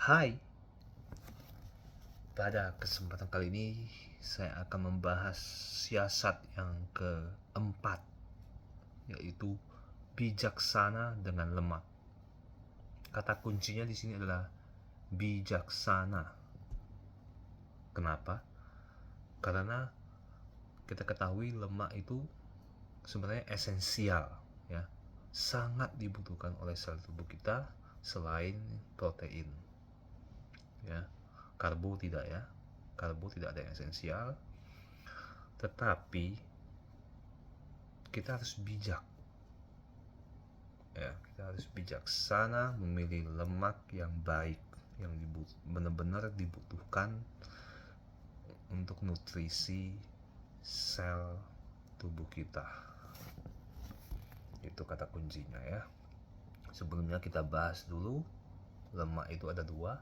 Hai, pada kesempatan kali ini saya akan membahas siasat yang keempat, yaitu bijaksana dengan lemak. Kata kuncinya di sini adalah bijaksana. Kenapa? Karena kita ketahui lemak itu sebenarnya esensial, ya, sangat dibutuhkan oleh sel tubuh kita selain protein, ya. Karbo tidak, ya, karbo tidak ada yang esensial, tetapi kita harus bijak, ya, kita harus bijaksana memilih lemak yang baik, yang benar-benar dibutuhkan untuk nutrisi sel tubuh kita. Itu kata kuncinya, ya. Sebelumnya kita bahas dulu, lemak itu ada dua,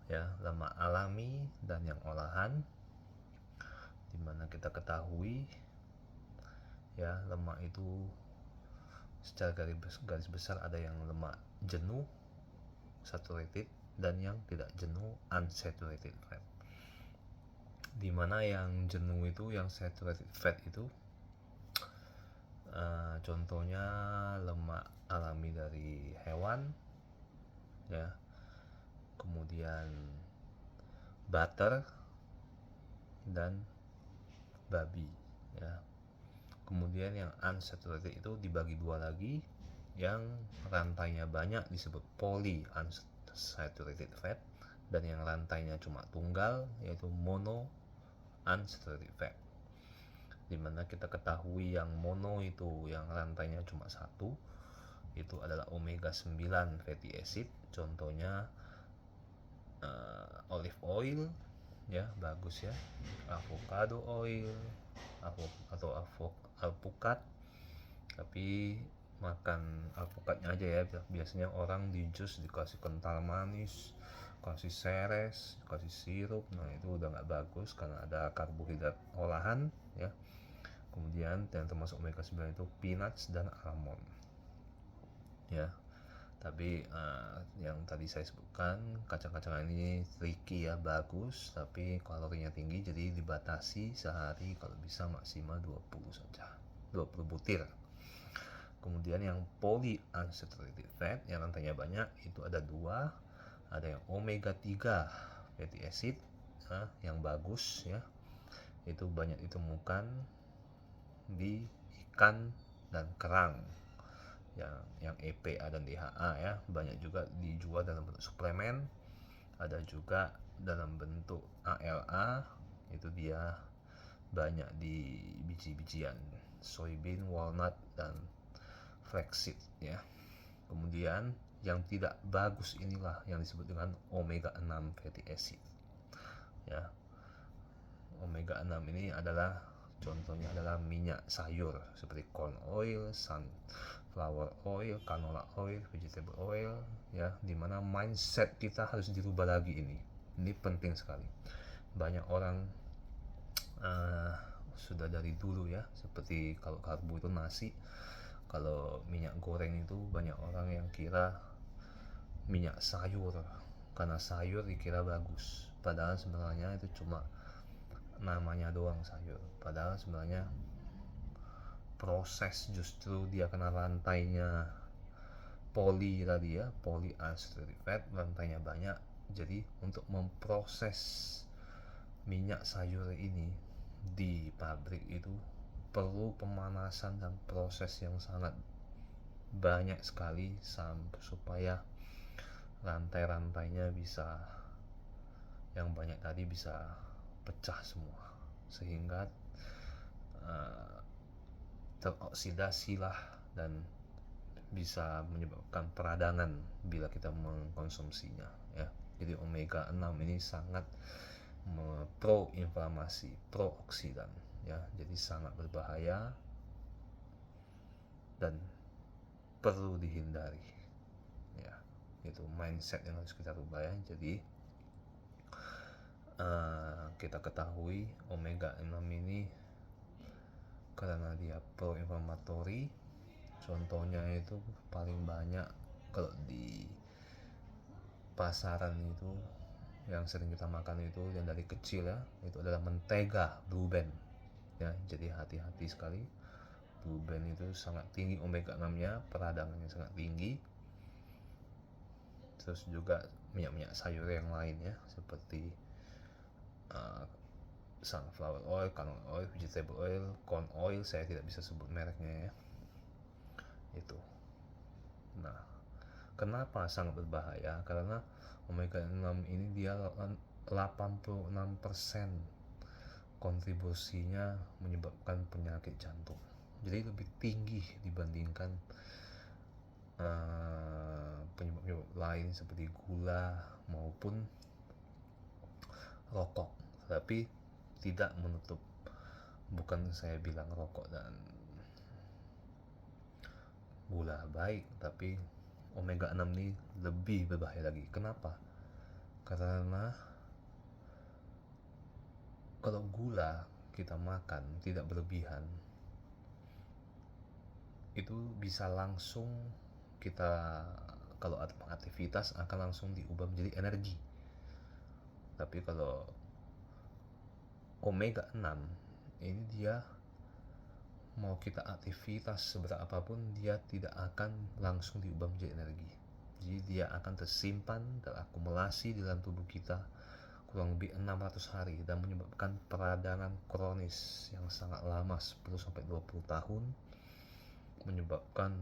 ya, lemak alami dan yang olahan. Dimana kita ketahui, ya, lemak itu secara garis besar ada yang lemak jenuh saturated dan yang tidak jenuh unsaturated fat. Dimana yang jenuh itu, yang saturated fat itu contohnya lemak alami dari hewan, ya, kemudian butter dan babi, ya. Kemudian yang unsaturated itu dibagi dua lagi, yang rantainya banyak disebut polyunsaturated fat, dan yang rantainya cuma tunggal yaitu mono unsaturated fat. Dimana kita ketahui yang mono itu, yang rantainya cuma satu, itu adalah omega 9 fatty acid. Contohnya olive oil, ya, bagus, ya, avocado oil atau alpukat. Tapi makan alpukatnya aja, ya. Biasanya orang di jus dikasih kental manis, kasih seres, kasih sirup. Nah, itu udah nggak bagus karena ada karbohidrat olahan, ya. Kemudian yang termasuk omega 9 itu peanuts dan almond, ya. Tapi yang tadi saya sebutkan, kacang-kacangan ini tricky, ya, bagus, tapi kalorinya tinggi, jadi dibatasi sehari kalau bisa maksimal 20 saja, 20 butir. Kemudian yang polyunsaturated fat, yang rantainya banyak, itu ada dua, ada yang omega 3 fatty acid, yang bagus, ya, itu banyak ditemukan di ikan dan kerang, yang EPA dan DHA, ya, banyak juga dijual dalam bentuk suplemen, ada juga dalam bentuk ALA, itu dia banyak di biji-bijian soybean, walnut dan flaxseed, ya. Kemudian yang tidak bagus inilah yang disebut dengan omega 6 fatty acid, ya. Omega 6 ini adalah contohnya adalah minyak sayur seperti corn oil, sunflower oil, canola oil, vegetable oil, ya, dimana mindset kita harus dirubah lagi ini. Ini penting sekali. Banyak orang sudah dari dulu, ya, seperti kalau karbo itu nasi, kalau minyak goreng itu banyak orang yang kira minyak sayur, karena sayur dikira bagus, padahal sebenarnya itu cuma namanya doang sayur. Padahal sebenarnya proses, justru dia kena rantainya poly tadi, ya, polyunsaturated fat, rantainya banyak. Jadi untuk memproses minyak sayur ini di pabrik itu perlu pemanasan dan proses yang sangat banyak sekali supaya rantai-rantainya bisa, yang banyak tadi, bisa pecah semua, sehingga teroksidasilah dan bisa menyebabkan peradangan bila kita mengkonsumsinya, ya. Jadi omega 6 ini sangat pro-inflamasi, pro-oksidan, ya. Jadi sangat berbahaya dan perlu dihindari, ya. Itu mindset yang harus kita rubah, ya. Jadi kita ketahui omega 6 ini karena dia pro-inflammatory. Contohnya itu paling banyak kalau di pasaran itu yang sering kita makan itu yang dari kecil ya, itu adalah mentega Blue Band ya. Jadi hati-hati sekali, Blue Band itu sangat tinggi omega 6 nya, peradangannya sangat tinggi. Terus juga minyak-minyak sayur yang lain ya, seperti sunflower oil, canola oil, vegetable oil, corn oil, saya tidak bisa sebut mereknya ya, itu. Nah, kenapa sangat berbahaya? Karena omega 6 ini dia 86% kontribusinya menyebabkan penyakit jantung. Jadi lebih tinggi dibandingkan penyebab-penyebab lain seperti gula maupun rokok. Tapi tidak menutup, bukan saya bilang rokok dan gula baik, tapi omega 6 ini lebih berbahaya lagi. Kenapa? Karena kalau gula kita makan tidak berlebihan, itu bisa langsung kita, kalau aktivitas akan langsung diubah menjadi energi. Tapi kalau omega 6 ini dia mau kita aktivitas seberat apapun, dia tidak akan langsung diubah menjadi energi. Jadi dia akan tersimpan, terakumulasi di dalam tubuh kita kurang lebih 600 hari dan menyebabkan peradangan kronis yang sangat lama, 10-20 tahun, menyebabkan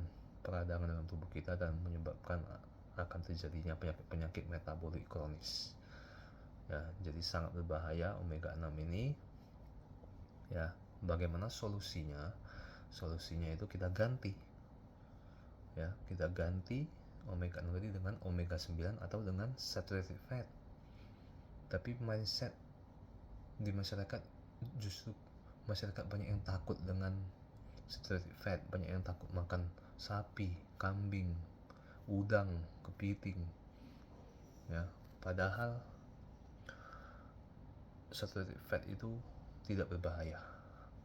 peradangan dalam tubuh kita dan menyebabkan akan terjadinya penyakit metabolik kronis ya. Jadi sangat berbahaya omega 6 ini ya. Bagaimana solusinya? Solusinya itu kita ganti ya, kita ganti omega 6 tadi dengan omega 9 atau dengan saturated fat. Tapi mindset di masyarakat, justru masyarakat banyak yang takut dengan saturated fat, banyak yang takut makan sapi, kambing, udang, kepiting ya. Padahal saturated fat itu tidak berbahaya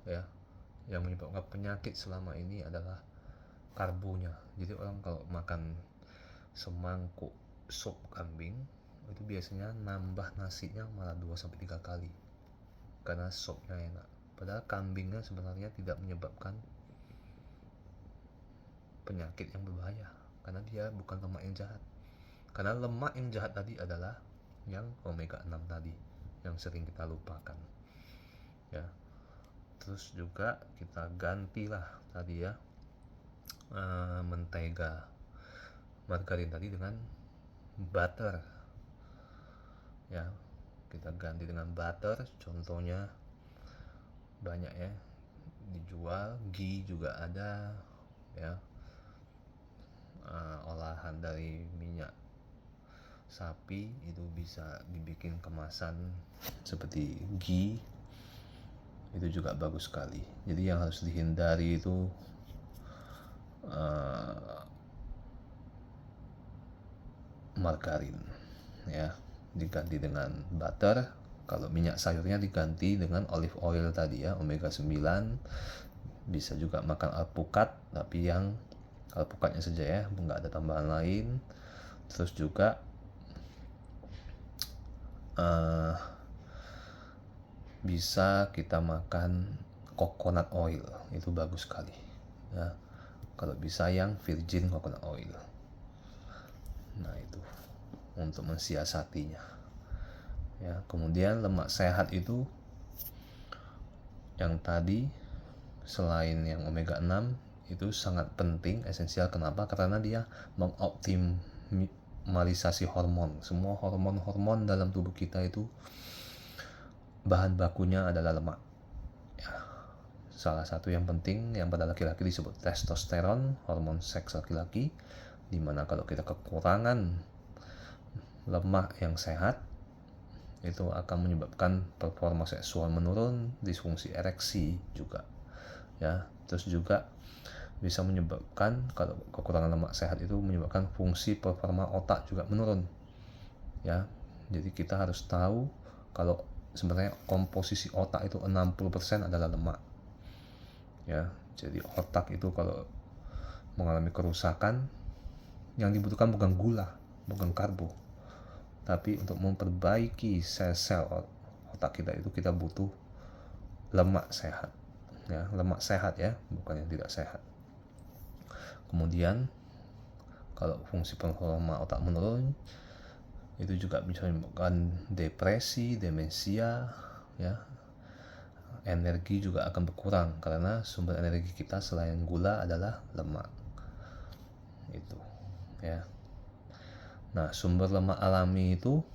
ya. Yang menyebabkan penyakit selama ini adalah karbonya. Jadi orang kalau makan semangkuk sup kambing itu biasanya nambah nasinya malah 2-3 kali karena supnya enak. Padahal kambingnya sebenarnya tidak menyebabkan penyakit yang berbahaya karena dia bukan lemak yang jahat. Karena lemak yang jahat tadi adalah yang omega 6 tadi yang sering kita lupakan ya. Terus juga kita gantilah tadi ya, mentega margarin tadi dengan butter ya. Kita ganti dengan butter, contohnya banyak ya dijual, ghee juga ada ya, olahan dari minyak sapi itu bisa dibikin kemasan seperti ghee, itu juga bagus sekali. Jadi yang harus dihindari itu margarin ya, diganti dengan butter. Kalau minyak sayurnya diganti dengan olive oil tadi ya, omega 9. Bisa juga makan alpukat, tapi yang alpukatnya saja ya, nggak ada tambahan lain. Terus juga bisa kita makan coconut oil, itu bagus sekali ya. Kalau bisa yang virgin coconut oil. Nah itu untuk mensiasatinya ya. Kemudian lemak sehat itu yang tadi selain yang omega 6 itu sangat penting, esensial. Kenapa? Karena dia mengoptimalisasi hormon. Semua hormon-hormon dalam tubuh kita itu bahan bakunya adalah lemak ya. Salah satu yang penting yang pada laki-laki disebut testosteron, hormon seks laki-laki, dimana kalau kita kekurangan lemak yang sehat itu akan menyebabkan performa seksual menurun, disfungsi ereksi juga ya. Terus juga bisa menyebabkan, kalau kekurangan lemak sehat itu menyebabkan fungsi performa otak juga menurun ya. Jadi kita harus tahu kalau sebenarnya komposisi otak itu 60% adalah lemak ya. Jadi otak itu kalau mengalami kerusakan, yang dibutuhkan bukan gula, bukan karbo, Tapi untuk memperbaiki sel-sel otak kita itu kita butuh lemak sehat. Ya, lemak sehat ya, bukan yang tidak sehat. Kemudian kalau fungsi pencernaan otak menurun, itu juga bisa menyebabkan depresi, demensia, ya. Energi juga akan berkurang karena sumber energi kita selain gula adalah lemak. Itu, ya. Nah, sumber lemak alami itu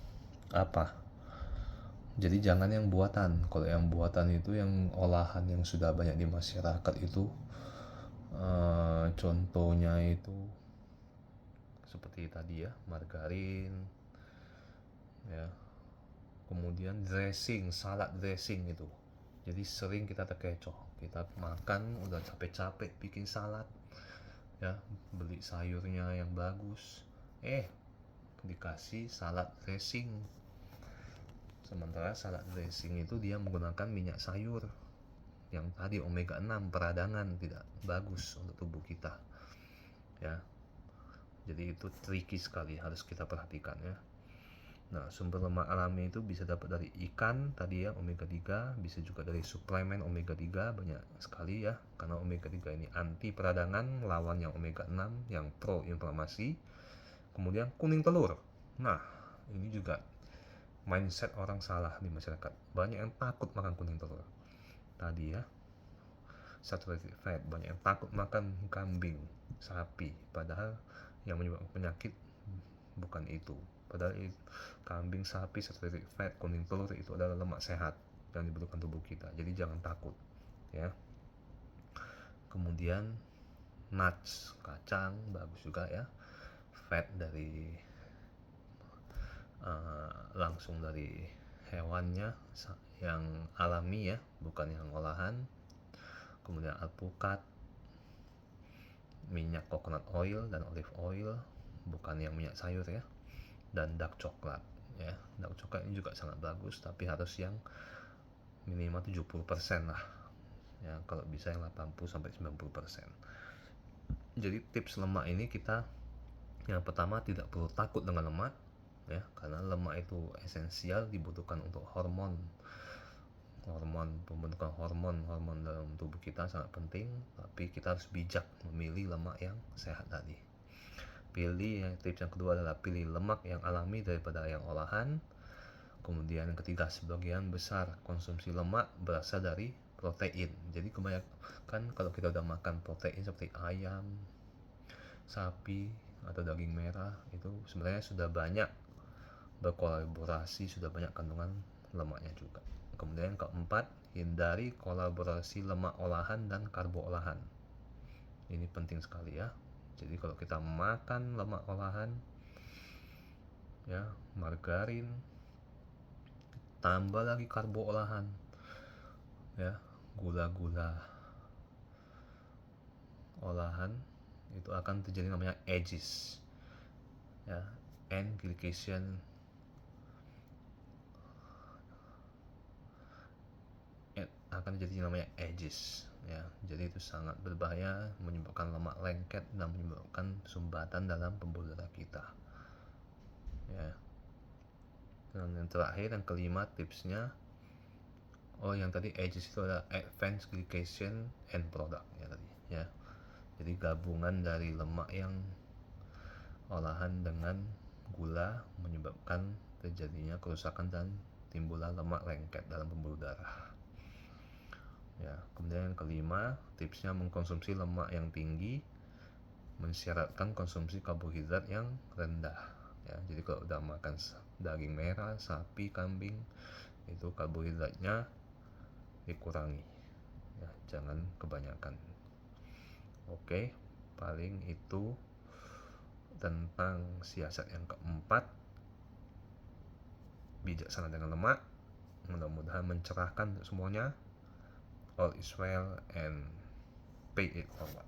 apa? Jadi jangan yang buatan. Kalau yang buatan itu yang olahan yang sudah banyak di masyarakat itu, contohnya itu seperti tadi ya, margarin, ya. Kemudian dressing, salad dressing itu. Jadi sering kita terkecoh. Kita makan udah capek-capek bikin salad, ya, beli sayurnya yang bagus, dikasih salad dressing. Sementara salad dressing itu dia menggunakan minyak sayur yang tadi omega 6 peradangan, tidak bagus untuk tubuh kita, ya. Jadi itu tricky sekali, harus kita perhatikan ya. Nah, sumber lemak alami itu bisa dapat dari ikan tadi ya, omega 3, bisa juga dari suplemen omega 3, banyak sekali ya, karena omega 3 ini anti peradangan, lawan yang omega 6 yang pro inflamasi. Kemudian kuning telur. Nah, ini juga mindset orang salah di masyarakat. Banyak yang takut makan kuning telur. Tadi ya, saturated fat, banyak yang takut makan kambing, sapi, padahal yang menyebabkan penyakit bukan itu. Padahal kambing, sapi, saturated fat, kuning telur itu adalah lemak sehat yang dibutuhkan tubuh kita. Jadi jangan takut, ya. Kemudian nuts, kacang bagus juga ya. Fat dari langsung dari hewannya yang alami ya, bukan yang olahan. Kemudian alpukat, minyak coconut oil dan olive oil, bukan yang minyak sayur ya. Dan dark coklat ya. Dark coklat ini juga sangat bagus, tapi harus yang minimal 70% lah ya, kalau bisa yang 80-90%. Jadi tips lemak ini kita yang pertama tidak perlu takut dengan lemak ya, karena lemak itu esensial, dibutuhkan untuk pembentukan hormon dalam tubuh kita sangat penting. Tapi kita harus bijak memilih lemak yang sehat tadi. Tips yang kedua adalah pilih lemak yang alami daripada yang olahan. Kemudian yang ketiga, sebagian besar konsumsi lemak berasal dari protein. Jadi kebanyakan kalau kita udah makan protein seperti ayam, sapi, atau daging merah, itu sebenarnya sudah banyak berkolaborasi, sudah banyak kandungan lemaknya juga. Kemudian yang keempat, hindari kolaborasi lemak olahan dan karbo olahan. Ini penting sekali ya. Jadi kalau kita makan lemak olahan ya, margarin, tambah lagi karbo olahan ya, gula-gula olahan, itu akan terjadi namanya AGEs ya, end glycation akan terjadi namanya AGEs ya. Jadi itu sangat berbahaya, menyebabkan lemak lengket dan menyebabkan sumbatan dalam pembuluh darah kita ya. Dan yang terakhir, yang kelima tipsnya, yang tadi AGEs itu adalah advanced glycation end product ya tadi ya. Jadi gabungan dari lemak yang olahan dengan gula menyebabkan terjadinya kerusakan dan timbullah lemak lengket dalam pembuluh darah ya. Kemudian yang kelima, tipsnya mengkonsumsi lemak yang tinggi mensyaratkan konsumsi karbohidrat yang rendah ya. Jadi kalau udah makan daging merah, sapi, kambing, itu karbohidratnya dikurangi ya, jangan kebanyakan. Oke, paling itu tentang siasat yang keempat, bijaksana dengan lemak. Mudah-mudahan mencerahkan semuanya. All is well and pay it forward.